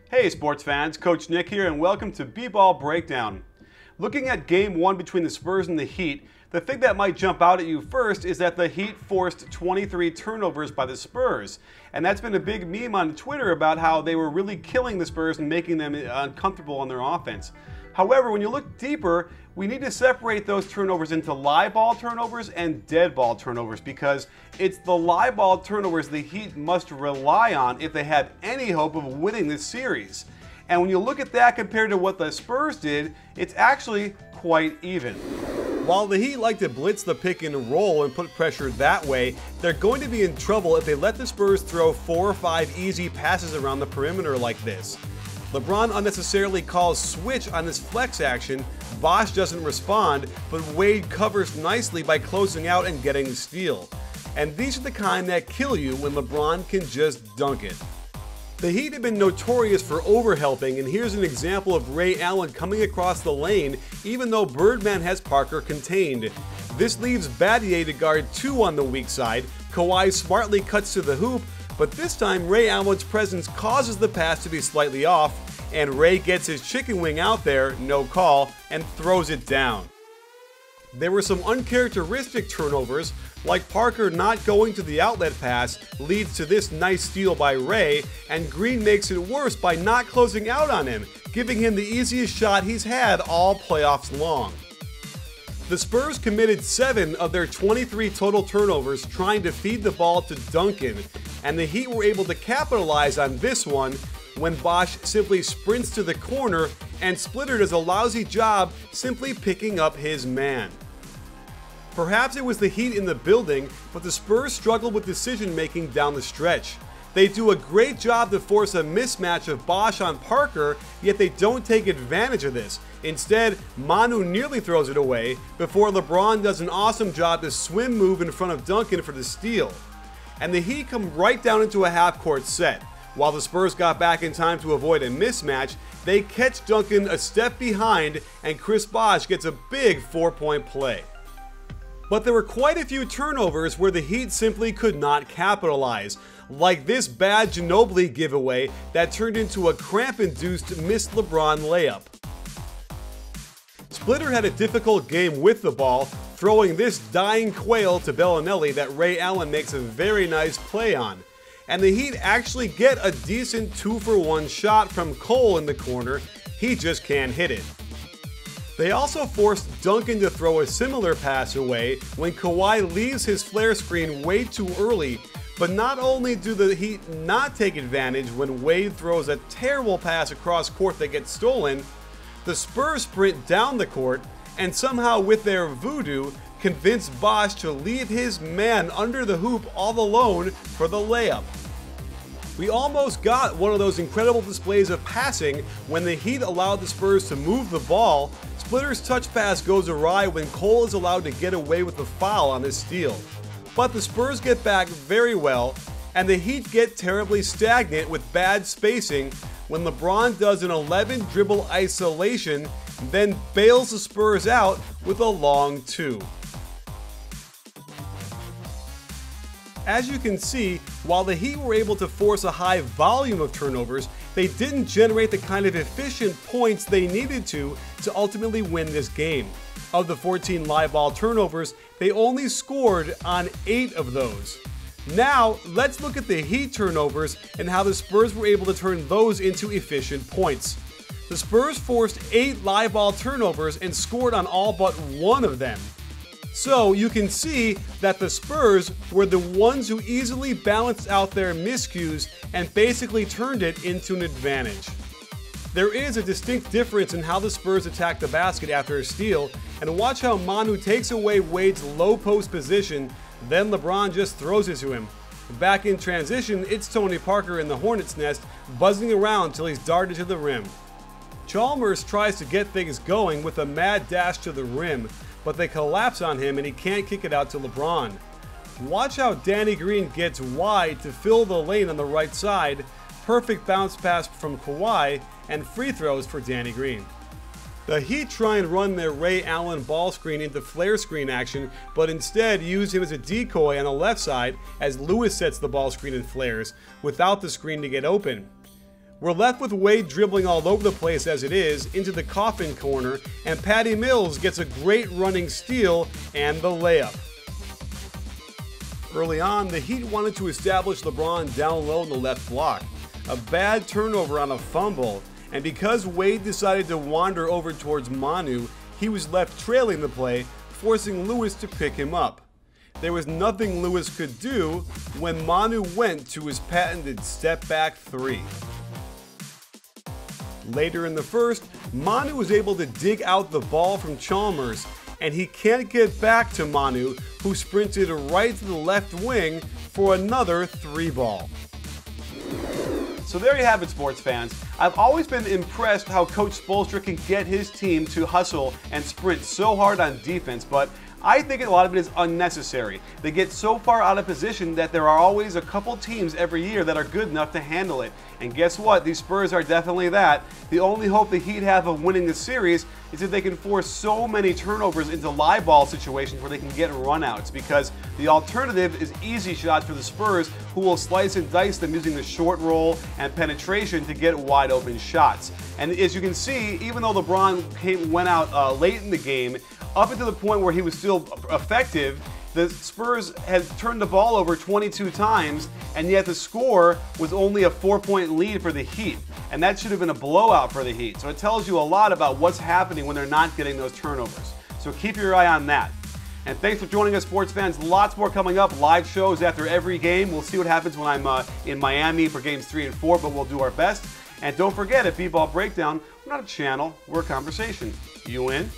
Hey sports fans, Coach Nick here and welcome to BBallBreakdown. Looking at Game 1 between the Spurs and the Heat, the thing that might jump out at you first is that the Heat forced 23 turnovers by the Spurs. And that's been a big meme on Twitter about how they were really killing the Spurs and making them uncomfortable on their offense. However, when you look deeper, we need to separate those turnovers into live ball turnovers and dead ball turnovers, because it's the live ball turnovers the Heat must rely on if they have any hope of winning this series. And when you look at that compared to what the Spurs did, it's actually quite even. While the Heat like to blitz the pick and roll and put pressure that way, they're going to be in trouble if they let the Spurs throw 4 or 5 easy passes around the perimeter like this. LeBron unnecessarily calls switch on this flex action, Bosh doesn't respond, but Wade covers nicely by closing out and getting the steal. And these are the kind that kill you when LeBron can just dunk it. The Heat have been notorious for overhelping, and here's an example of Ray Allen coming across the lane even though Birdman has Parker contained. This leaves Battier to guard 2 on the weak side. Kawhi smartly cuts to the hoop, but this time Ray Allen's presence causes the pass to be slightly off, and Ray gets his chicken wing out there, no call, and throws it down. There were some uncharacteristic turnovers, like Parker not going to the outlet pass leads to this nice steal by Ray, and Green makes it worse by not closing out on him, giving him the easiest shot he's had all playoffs long. The Spurs committed 7 of their 23 total turnovers trying to feed the ball to Duncan, and the Heat were able to capitalize on this one when Bosh simply sprints to the corner and Splitter does a lousy job simply picking up his man. Perhaps it was the Heat in the building, but the Spurs struggled with decision making down the stretch. They do a great job to force a mismatch of Bosh on Parker, yet they don't take advantage of this. Instead, Manu nearly throws it away before LeBron does an awesome job to swim move in front of Duncan for the steal. And the Heat come right down into a half-court set. While the Spurs got back in time to avoid a mismatch, they catch Duncan a step behind and Chris Bosh gets a big 4-point play. But there were quite a few turnovers where the Heat simply could not capitalize, like this bad Ginobili giveaway that turned into a cramp-induced missed LeBron layup. Splitter had a difficult game with the ball, throwing this dying quail to Bellinelli that Ray Allen makes a very nice play on. And the Heat actually get a decent 2-for-1 shot from Cole in the corner, he just can't hit it. They also forced Duncan to throw a similar pass away when Kawhi leaves his flare screen way too early, but not only do the Heat not take advantage when Wade throws a terrible pass across court that gets stolen, the Spurs sprint down the court and somehow with their voodoo convince Bosh to leave his man under the hoop all alone for the layup. We almost got one of those incredible displays of passing when the Heat allowed the Spurs to move the ball. Splitter's touch pass goes awry when Cole is allowed to get away with the foul on this steal. But the Spurs get back very well, and the Heat get terribly stagnant with bad spacing when LeBron does an 11 dribble isolation, then bails the Spurs out with a long 2. As you can see, while the Heat were able to force a high volume of turnovers, they didn't generate the kind of efficient points they needed to ultimately win this game. Of the 14 live ball turnovers, they only scored on 8 of those. Now, let's look at the Heat turnovers and how the Spurs were able to turn those into efficient points. The Spurs forced 8 live ball turnovers and scored on all but 1 of them. So you can see that the Spurs were the ones who easily balanced out their miscues and basically turned it into an advantage. There is a distinct difference in how the Spurs attack the basket after a steal, and watch how Manu takes away Wade's low post position, then LeBron just throws it to him. Back in transition, it's Tony Parker in the Hornets' nest, buzzing around till he's darted to the rim. Chalmers tries to get things going with a mad dash to the rim, but they collapse on him and he can't kick it out to LeBron. Watch how Danny Green gets wide to fill the lane on the right side, perfect bounce pass from Kawhi, and free throws for Danny Green. The Heat try and run their Ray Allen ball screen into flare screen action, but instead use him as a decoy on the left side as Lewis sets the ball screen and flares, without the screen to get open. We're left with Wade dribbling all over the place as it is into the coffin corner, and Patty Mills gets a great running steal and the layup. Early on, the Heat wanted to establish LeBron down low in the left block. A bad turnover on a fumble, and because Wade decided to wander over towards Manu, he was left trailing the play, forcing Lewis to pick him up. There was nothing Lewis could do when Manu went to his patented step-back three. Later in the first, Manu was able to dig out the ball from Chalmers, and he can't get back to Manu, who sprinted right to the left wing for another three ball. So there you have it, sports fans. I've always been impressed how Coach Spoelstra can get his team to hustle and sprint so hard on defense, but I think a lot of it is unnecessary. They get so far out of position that there are always a couple teams every year that are good enough to handle it. And guess what? These Spurs are definitely that. The only hope the Heat have of winning the series is if they can force so many turnovers into live ball situations where they can get runouts, because the alternative is easy shots for the Spurs, who will slice and dice them using the short roll and penetration to get wide open shots. And as you can see, even though LeBron went out late in the game, up until the point where he was still effective, the Spurs had turned the ball over 22 times, and yet the score was only a 4-point lead for the Heat. And that should have been a blowout for the Heat. So it tells you a lot about what's happening when they're not getting those turnovers. So keep your eye on that. And thanks for joining us, sports fans. Lots more coming up. Live shows after every game. We'll see what happens when I'm in Miami for games 3 and 4, but we'll do our best. And don't forget, at BBallBreakdown, we're not a channel, we're a conversation. You in?